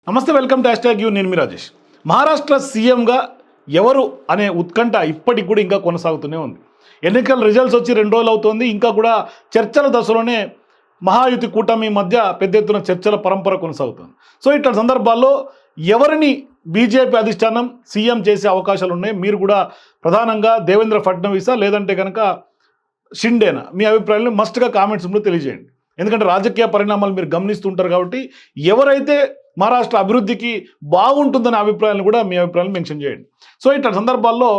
నమస్తే, welcome to hashtag you. నేను మీ రాజేష్. మహారాష్ట్ర సీఎంగా ఎవరు అనే ఉత్కంఠ ఇప్పటికి కూడా ఇంకా కొనసాగుతూనే ఉంది. ఎన్నికల రిజల్ట్స్ వచ్చి 2 రోజులు అవుతుంది. ఇంకా కూడా చర్చల దశలోనే మహాయుతి కూటమి మధ్య పెద్ద ఎత్తున చర్చల పరంపర కొనసాగుతుంది. సో ఇట్లా సందర్భాల్లో ఎవరిని బీజేపీ అధిష్టానం సీఎం చేసే అవకాశాలు ఉన్నాయి? మీరు కూడా ప్రధానంగా దేవేంద్ర ఫడ్నవీసా లేదంటే కనుక షిండేనా? మీ అభిప్రాయాలను మస్ట్గా కామెంట్స్లో తెలియజేయండి. ఎందుకంటే రాజకీయ పరిణామాలు మీరు గమనిస్తుంటారు కాబట్టి ఎవరైతే మహారాష్ట్ర అభివృద్ధికి బాగుంటుందనే అభిప్రాయాలను కూడా మీ అభిప్రాయాలు మెన్షన్ చేయండి. సో ఇట్లా సందర్భాల్లో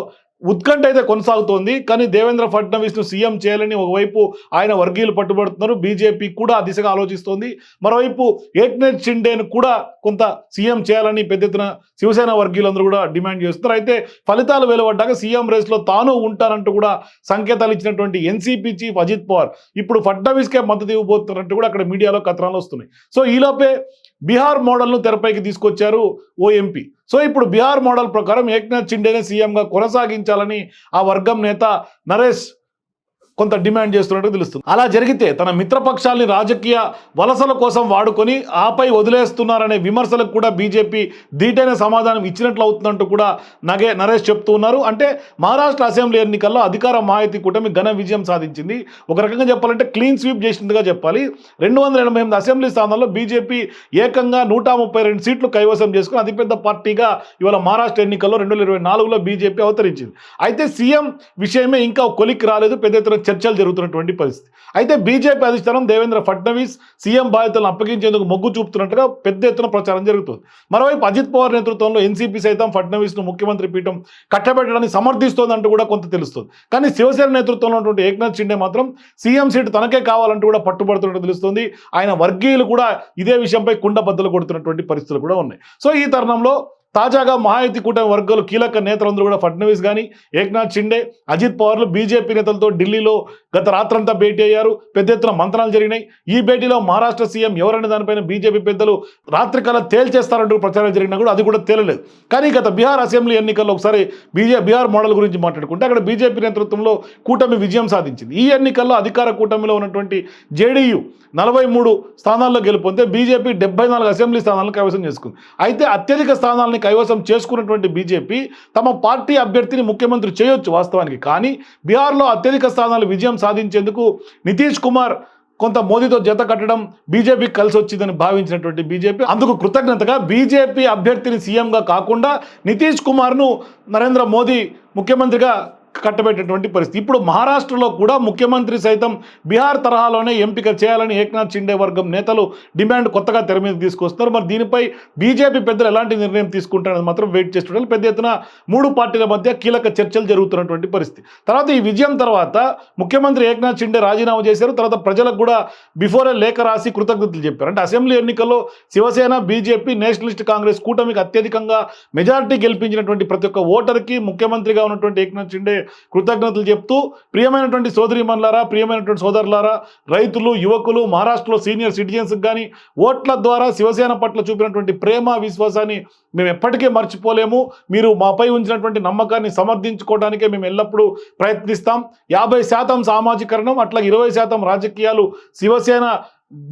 ఉత్కంఠ అయితే కొనసాగుతోంది. కానీ దేవేంద్ర ఫడ్నవీస్ను సీఎం చేయాలని ఒకవైపు ఆయన వర్గీయులు పట్టుబడుతున్నారు, బీజేపీ కూడా ఆ దిశగా ఆలోచిస్తోంది. మరోవైపు ఏక్నాథ్ షిండేను కూడా కొంత సీఎం చేయాలని పెద్ద ఎత్తున శివసేన వర్గీయులందరూ కూడా డిమాండ్ చేస్తున్నారు. అయితే ఫలితాలు వెలువడ్డాక సీఎం రేస్లో తాను ఉంటానంటూ కూడా సంకేతాలు ఇచ్చినటువంటి ఎన్సీపీ చీఫ్ అజిత్ పవార్ ఇప్పుడు ఫడ్నవీస్కే మద్దతు ఇవ్వబోతున్నట్టు కూడా అక్కడ మీడియాలో కథనాలు వస్తున్నాయి. సో ఈలోపే బీహార్ మోడల్ను తెరపైకి తీసుకొచ్చారు ఓ ఎంపీ. సో ఇప్పుడు బీహార్ మోడల్ ప్రకారం ఏక్నాథ్ షిండేనే సీఎంగా కొనసాగించాలని ఆ వర్గం నేత నరేష్ కొంత డిమాండ్ చేస్తున్నట్టు తెలుస్తుంది. అలా జరిగితే తన మిత్రపక్షాలని రాజకీయ వలసల కోసం వాడుకొని ఆపై వదిలేస్తున్నారనే విమర్శలకు కూడా బీజేపీ ధీటైన సమాధానం ఇచ్చినట్లు అవుతుందంటూ కూడా నరేష్ చెప్తూ ఉన్నారు. అంటే మహారాష్ట్ర అసెంబ్లీ ఎన్నికల్లో అధికార మాహితి కూటమి ఘన విజయం సాధించింది. ఒక రకంగా చెప్పాలంటే క్లీన్ స్వీప్ చేసినట్టుగా చెప్పాలి. 288 అసెంబ్లీ స్థానాల్లో బీజేపీ ఏకంగా 132 సీట్లు కైవసం చేసుకుని అతిపెద్ద పార్టీగా ఇవాళ మహారాష్ట్ర ఎన్నికల్లో 2024లో బీజేపీ అవతరించింది. అయితే సీఎం విషయమే ఇంకా కొలిక్కి రాలేదు. పెద్ద ఎత్తున చర్చలు జరుగుతున్నటువంటి పరిస్థితి. అయితే బీజేపీ అధిష్టానం దేవేంద్ర ఫడ్నవీస్ సీఎం బాధ్యతలను అప్పగించేందుకు మొగ్గు చూపుతున్నట్టుగా పెద్ద ఎత్తున ప్రచారం జరుగుతుంది. మరోవైపు అజిత్ పవార్ నేతృత్వంలో ఎన్సీపీ సైతం ఫడ్నవీస్ను ముఖ్యమంత్రి పీఠం కట్టబెట్టడానికి సమర్థిస్తోందంటూ కూడా కొంత తెలుస్తుంది. కానీ శివసేన నేతృత్వంలో ఉన్నటువంటి ఏక్నాథ్ షిండే మాత్రం సీఎం సీటు తనకే కావాలంటూ కూడా పట్టుబడుతున్నట్టు తెలుస్తుంది. ఆయన వర్గీయులు కూడా ఇదే విషయంపై కుండబద్దలు కొడుతున్నటువంటి పరిస్థితులు కూడా ఉన్నాయి. సో ఈ తరుణంలో తాజాగా మహాయుతి కూటమి వర్గాలు కీలక నేతలందరూ కూడా ఫడ్నవీస్ కానీ ఏక్నాథ్ షిండే అజిత్ పవార్లు బీజేపీ నేతలతో ఢిల్లీలో గత రాత్రంతా భేటీ అయ్యారు. పెద్ద ఎత్తున మంత్రాలు జరిగినాయి. ఈ భేటీలో మహారాష్ట్ర సీఎం ఎవరనే దానిపైన బీజేపీ పెద్దలు రాత్రికాల తేల్చేస్తారంటూ ప్రచారం జరిగినా కూడా అది కూడా తేలలేదు. కానీ గత బీహార్ అసెంబ్లీ ఎన్నికల్లో ఒకసారి బీహార్ మోడల్ గురించి మాట్లాడుకుంటే అక్కడ బీజేపీ నేతృత్వంలో కూటమి విజయం సాధించింది. ఈ ఎన్నికల్లో అధికార కూటమిలో ఉన్నటువంటి జేడీయూ 43 స్థానాల్లో గెలుపొందితే బీజేపీ 74 అసెంబ్లీ స్థానాలను కైవసం చేసుకుంది. అయితే అత్యధిక స్థానాలను కైవసం చేసుకున్నటువంటి బీజేపీ తమ పార్టీ అభ్యర్థిని ముఖ్యమంత్రి చేయొచ్చు వాస్తవానికి. కానీ బీహార్లో అత్యధిక స్థానాలు విజయం సాధించేందుకు నితీష్ కుమార్ కొంత మోదీతో జత కట్టడం బీజేపీకి కలిసి వచ్చిందని భావించినటువంటి బీజేపీ అందుకు కృతజ్ఞతగా బీజేపీ అభ్యర్థిని సీఎంగా కాకుండా నితీష్ కుమార్ను నరేంద్ర మోదీ ముఖ్యమంత్రిగా కట్టబెట్టేటువంటి పరిస్థితి. ఇప్పుడు మహారాష్ట్రలో కూడా ముఖ్యమంత్రి సైతం బీహార్ తరహాలోనే ఎంపిక చేయాలని ఏక్నాథ్ షిండే వర్గం నేతలు డిమాండ్ కొత్తగా తెర మీద తీసుకొస్తున్నారు. మరి దీనిపై బీజేపీ పెద్దలు ఎలాంటి నిర్ణయం తీసుకుంటారని మాత్రం వెయిట్ చేస్తుంటారు. పెద్ద ఎత్తున 3 పార్టీల మధ్య కీలక చర్చలు జరుగుతున్నటువంటి పరిస్థితి. తర్వాత ఈ విజయం తర్వాత ముఖ్యమంత్రి ఏక్నాథ్ షిండే రాజీనామా చేశారు. తర్వాత ప్రజలకు కూడా బిఫోరే లేఖ రాసి కృతజ్ఞతలు చెప్పారు. అంటే అసెంబ్లీ ఎన్నికల్లో శివసేన, బీజేపీ, నేషనలిస్ట్ కాంగ్రెస్ కూటమికి అత్యధికంగా మెజారిటీ గెలిపించినటువంటి ప్రతి ఒక్క ఓటర్కి ముఖ్యమంత్రిగా ఉన్నటువంటి ఏక్నాథ్ షిండే కృతజ్ఞతలు చెప్తూ ప్రియమైనటువంటి సోదరీమణులారా, ప్రియమైనటువంటి సోదరులారా, రైతులు, యువకులు, మహారాష్ట్రలో సీనియర్ సిటిజన్స్కి కానీ ఓట్ల ద్వారా శివసేన పట్ల చూపినటువంటి ప్రేమ, విశ్వాసాన్ని మేము ఎప్పటికీ మర్చిపోలేము. మీరు మాపై ఉంచినటువంటి నమ్మకాన్ని సమర్థించుకోవడానికే మేము ఎల్లప్పుడూ ప్రయత్నిస్తాం. 50% సామాజీకరణం, అట్లా 20% రాజకీయాలు శివసేన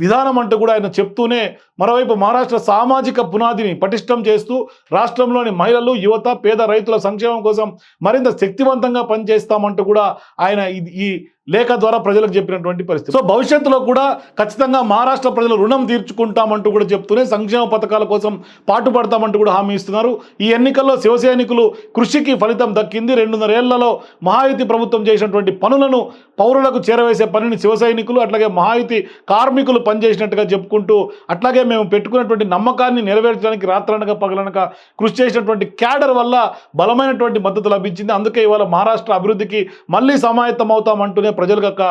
విధానం అంటూ కూడా ఆయన చెప్తూనే మరోవైపు మహారాష్ట్ర సామాజిక పునాదిని పటిష్టం చేస్తూ రాష్ట్రంలోని మహిళలు, యువత, పేద రైతుల సంక్షేమం కోసం మరింత శక్తివంతంగా పనిచేస్తామంటూ కూడా ఆయన ఈ లేఖ ద్వారా ప్రజలకు చెప్పినటువంటి పరిస్థితి. సో భవిష్యత్తులో కూడా ఖచ్చితంగా మహారాష్ట్ర ప్రజలు రుణం తీర్చుకుంటామంటూ కూడా చెప్తూనే సంక్షేమ పథకాల కోసం పాటుపడతామంటూ కూడా హామీ ఇస్తున్నారు. ఈ ఎన్నికల్లో శివసైనికులు కృషికి ఫలితం దక్కింది. 2.5 ఏళ్లలో మహాయుతి ప్రభుత్వం చేసినటువంటి పనులను పౌరులకు చేరవేసే పనిని శివసైనికులు అట్లాగే మహాయుతి కార్మికులు పనిచేసినట్టుగా చెప్పుకుంటూ అట్లాగే మేము పెట్టుకున్నటువంటి నమ్మకాన్ని నెరవేర్చడానికి రాత్రనక పగలనక కృషి చేసినటువంటి క్యాడర్ వల్ల బలమైనటువంటి మద్దతు లభించింది. అందుకే ఇవాళ మహారాష్ట్ర అభివృద్ధికి మళ్ళీ సమాయత్తం అవుతామంటూనే ప్రజలకు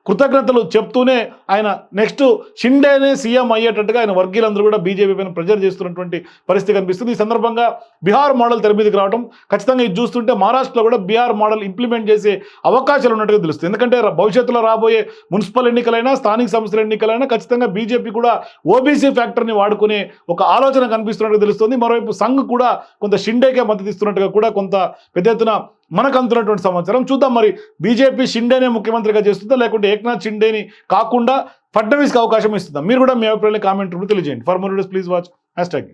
కృతజ్ఞతలు చెప్తూనే ఆయన నెక్స్ట్ షిండేనే సీఎం అయ్యేటట్టుగా ఆయన వర్గీయులందరూ కూడా బీజేపీ పైన ప్రెజర్ చేస్తున్నటువంటి పరిస్థితి కనిపిస్తుంది. ఈ సందర్భంగా బీహార్ మోడల్ తెర మీదకి రావడం ఖచ్చితంగా ఇది చూస్తుంటే మహారాష్ట్రలో కూడా బీహార్ మోడల్ ఇంప్లిమెంట్ చేసే అవకాశాలు ఉన్నట్టుగా తెలుస్తుంది. ఎందుకంటే భవిష్యత్తులో రాబోయే మున్సిపల్ ఎన్నికలైనా, స్థానిక సంస్థల ఎన్నికలైనా ఖచ్చితంగా బీజేపీ కూడా ఓబీసీ ఫ్యాక్టర్ని వాడుకునే ఒక ఆలోచన కనిపిస్తున్నట్టుగా తెలుస్తుంది. మరోవైపు సంఘ్ కూడా కొంత షిండేకే మద్దతు ఇస్తున్నట్టుగా కూడా కొంత పెద్ద ఎత్తున మనకు అందుతున్నటువంటి సమాచారం. చూద్దాం మరి బీజేపీ షిండేనే ముఖ్యమంత్రిగా చేస్తుందా లేకుంటే ఏక్నాథ్ షిండేని కాకుండా ఫడ్నవీస్కి అవకాశం ఇస్తుందా? మీరు కూడా మీ అభిప్రాయాన్ని కామెంట్ రూపంలో తెలియజేయండి. For more videos please watch hashtag.